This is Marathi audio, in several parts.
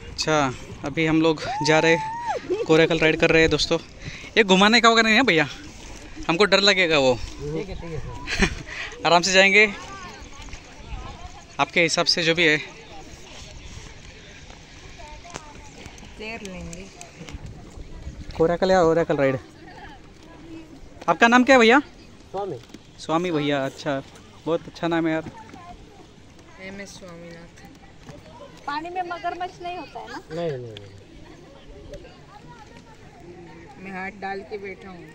अच्छा, अभी हम लोग जा रहे कोरेकल राइड कर रहे हैं दोस्तों। ये घुमाने का होगा नहीं है भैया, हमको डर लगेगा वो। ठीक है आराम से जाएंगे आपके हिसाब से जो भी है। लेंगे कोरेकल या ओरेकल राइड। आपका नाम क्या है भैया? स्वामी। स्वामी भैया, अच्छा बहुत अच्छा नाम है यार। MS स्वामीनाथ। पानी में मगरमच्छ नहीं होता है ना? नहीं। मैं हाथ डाल के बैठा हूँ।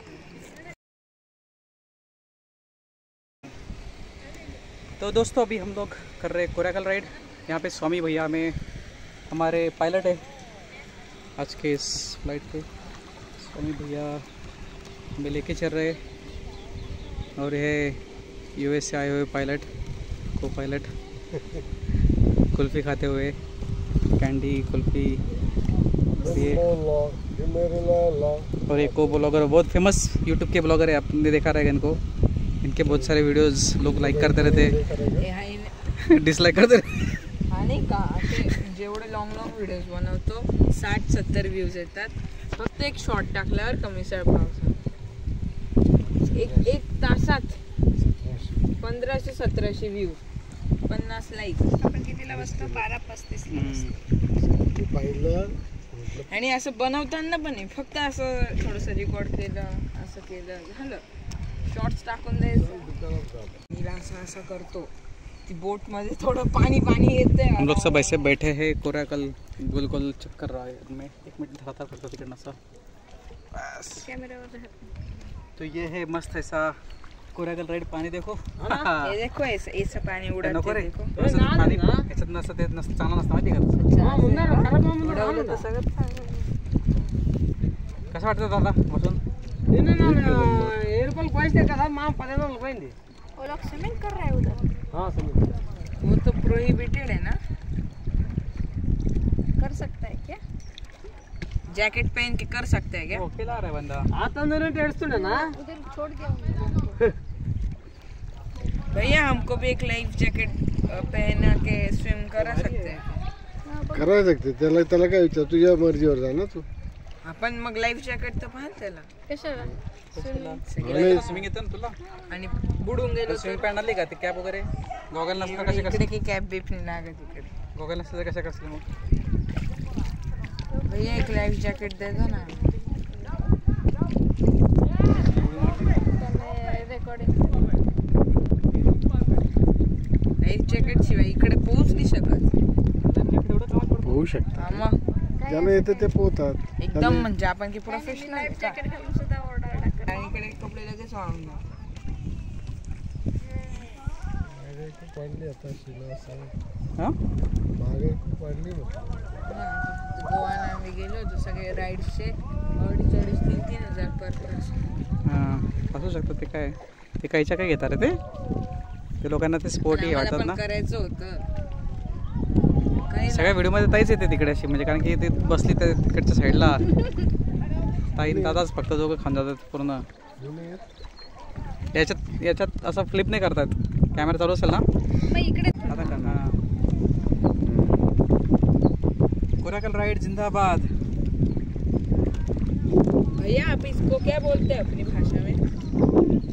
तो दोस्तों अभी हम लोग कर रहे हैं कोरेकल राइड। यहाँ पे स्वामी भैया में हमारे पायलट है आज के इस फ्लाइट के। स्वामी भैया हमें लेके चल रहे और ये US से आए हुए पायलट, को पायलट कुल्फ़ी खाते हुए, कैंडी कुल्फ़ी। और एक को ब्लॉगर बहुत फेमस YouTube के ब्लॉगर है, आपने देखा रहेगा इनको। इनके बहुत सारे वीडियोस लोग लाइक करते रहते, डिसलाइक करते रहते। आणि का जेवढे लॉंग व्हिडिओज बनवतो 60-70 व्ह्यूज येतात, फक्त एक शॉर्ट टाकल्यावर कमी एक तासात 1500-1700 व्ह्यूज, 50 लाईक। आपण कितीला बसतो? 12:35 ला बसतो। आणि असं बनवताना पण नाही, फक्त असं थोडंसं रेकॉर्ड केलं, असं केलं, झालं। शॉर्ट्स टाकून द्यायचं। नीला असं करतो, ती बोट मध्ये थोडं पाणी येते। हम लोग सब ऐसे बैठे हैं, कोरेकल गोल गोल चक्कर रहा है। मैं 1 मिनट दिखाता करता तिकडनं सा बस कैमरावर तो ये है मस्त ऐसा कोरेकल राइड। पाणी देखो, हे देखो ऐसा पाणी उडत नको रे, देखो। पाणी याच्यात नसतं, ते नसतं, चांगलं नसतं माहिती का? उडवलं तर सगळं कसं वाटतं दादा बसून? वो लोग स्विमिंग कर रहे हैं उधर। वो तो प्रोहिबिटेड है ना। कर सकता है क्या? जैकेट पहन के कर सकते हैं क्या? वो खिला रहा है बंदा। उधर छोड़ दिया उन्होंने। भैया हमको भी एक लाइफ जैकेट पहना के स्विम करा सकते हैं? करा सकते, त्याला काय विचार, तुझ्या मर्जीवर जा ना तू। आपण मग लाईफ जॅकेट तर पाहाल त्याला। कशाला? स्विमिंग येतं ना तुला? आणि बुडून गेलो स्विमिंग पॅन्ट आणली का? ते कॅप वगैरे गॉगल नसतं कसे इकडे की कॅप बीप नाही लागत इकडे। गॉगल नसतं तर कशा करशील मग? भैया एक लाइफ जैकेट दे दो ना। लाइफ जॅकेट शिवाय इकडे पोहोच नाही शकत। होऊ शकतं, मग ज्याला येतं ते पोहतात एकदम, म्हणजे आपण की प्रोफेशनल। लाइफ जैकेट घालून सुद्धा ऑर्डर टाकतात। आणि इकडे कपडे लगेच वाळून जातात। खूप वाढली आता शिला असं, हां महागाई खूप वाढली मग। गोवाला आम्ही गेलो होतो सगळे राईड्सचे 2,500-3,000 पर पर्सन। हां असू शकतं। ते काय, ते कायच्या काय घेतात रे ते लोकांना ते स्पोर्टी वाटतात ना। करायचं होतं सगळ्या व्हिडिओमध्ये ताईच येते तिकडे अशी, म्हणजे कारण की ते बसली तर तिकडच्या साईडला ताई दादाच फक्त दोघं खाऊन जातात पूर्ण। याच्यात असं फ्लिप नाही करतात, कॅमेरा चालू असेल ना इकडे आता करणार। कोरेकल राइड जिंदाबाद। भैया आप इसको क्या बोलते हैं अपनी भाषा में?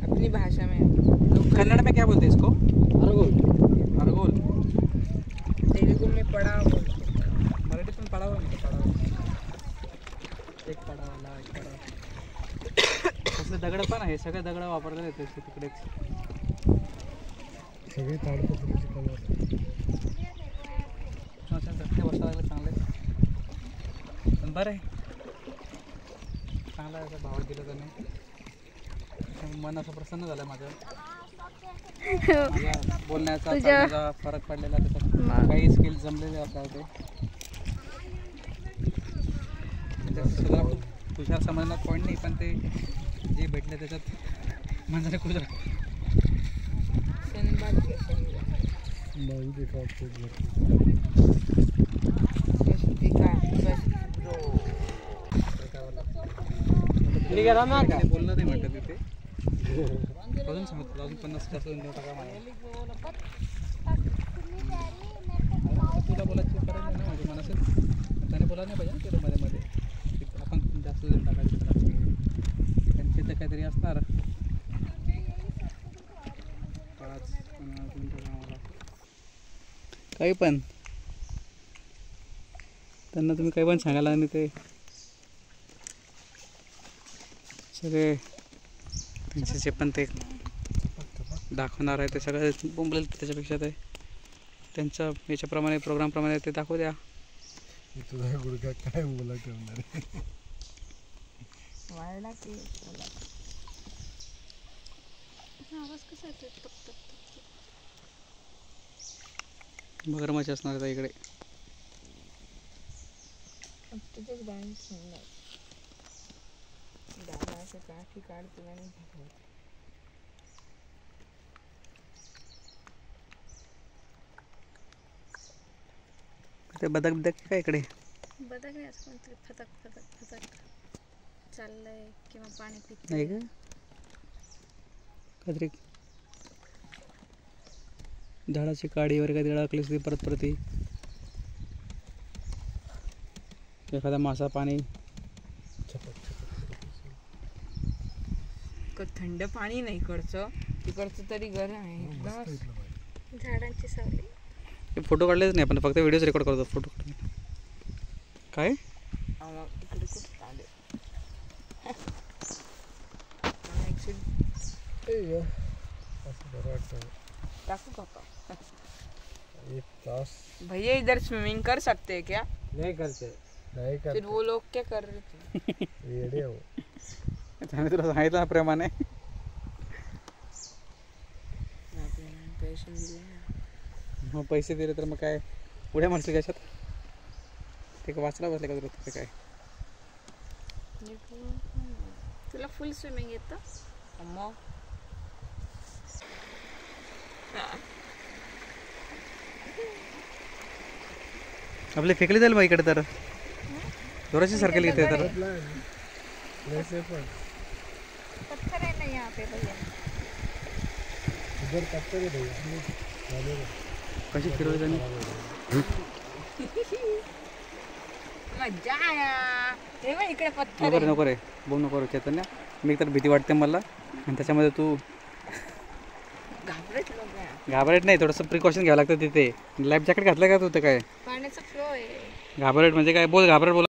अपनी भाषा में कन्नड़ में क्या बोलते हैं इसको? अरगोल। अरगोल। तेलुगु में पड़ाव बोलते हैं। मराठी पण पडाव नाही, पडाव एक पडावाला एक पडाव। कसले दगड पण आहे, सगळे दगड वापरलेले आहेत तिकडेच। सगळे ताडपत्रीचे कलर धक्के बसायला लागले चांगले, पण बरं आहे, चांगला असं भाव दिलं त्याने। मन असं प्रसन्न झालं माझं, माझ्या बोलण्याचा चालण्याचा फरक पडलेला त्याच्यात, काही स्किल जमलेले आपल्याला ते सगळं खूप हुशार समजण्यात पॉईंट नाही, पण ते जे भेटले त्याच्यात म्हणजे खुश बोललं नाही म्हटलं तिथे अजून सांगतो, अजून 50 टाका मला। बोला नाही पाहिजे ना ते मध्ये मध्ये आपण जास्त जण टाकायचं त्यांचे तर काहीतरी असणार 5 मिनिटं आम्हाला काही पण त्यांना तुम्ही काही पण सांगायला आणि ते सगळे त्यांचे जे पण ते दाखवणार आहे ते सगळं बोंबलेल त्याच्यापेक्षा ते त्यांच्या याच्याप्रमाणे प्रोग्रामप्रमाणे ते दाखवू द्या. तुझा गुडघा काय बोला ठेवणार वाढला की आवाज कसा येतो? मगरमच्छ असणार आहे इकडे. तुझेच गाणी सुंदर दादा असं काठी काढतो आणि ते बदक बिदक काय इकडे बदक नाही असं कोणतरी फतक फतक फतक चाललंय किंवा पाणी पित नाही का काहीतरी झाडाची काडी वगैरे काहीतरी अडकली असते परत परत ती. एखादा मासा पाणी थंड पाणी नाही इकडचं तिकडचं तरी गरम आहे एकदम. झाडांची सावली. फोटो काढलेच नाही आपण फक्त व्हिडिओज रेकॉर्ड करतो. फोटो काय इकडे कुठं आले असं बरं वाटतं. टाकू काका 1 तास भैया इधर स्विमिंग कर सकते हैं क्या? नाही करते नाही फिर करते वो लोग क्या कर रहे थे? येडे हो. त्याने तुला सांगितलं ना प्रेमाने. पैसे दिले ना. मग पैसे दिले तर मग काय पुढे म्हणशील कशात ते का वाचला बसले का तुला ते काय. तुला फुल स्विमिंग येतं? मग आपले फेकले जाईल मग इकडे तर जोराची सारखेल इथे तर. वैसे पण पत्थर है ना यहाँ पे भैया. इधर पत्थर है भैया. कशी फिरवायचं आणि मजा आया. हे बघ इकडे पत्थर नको रे आहे. नको रे बोल नको रे चैतन्य. मी तर भीती वाटते मला आणि त्याच्यामध्ये तू घाबरत लोक आहे. घाबरट नाही थोडंसं प्रिकॉशन घ्यावं लागतं तिथे. लाईफ जॅकेट घातलं का तू ते काय पाण्याचा फ्लो आहे. घाबरट म्हणजे काय बोल घाबरट बोल.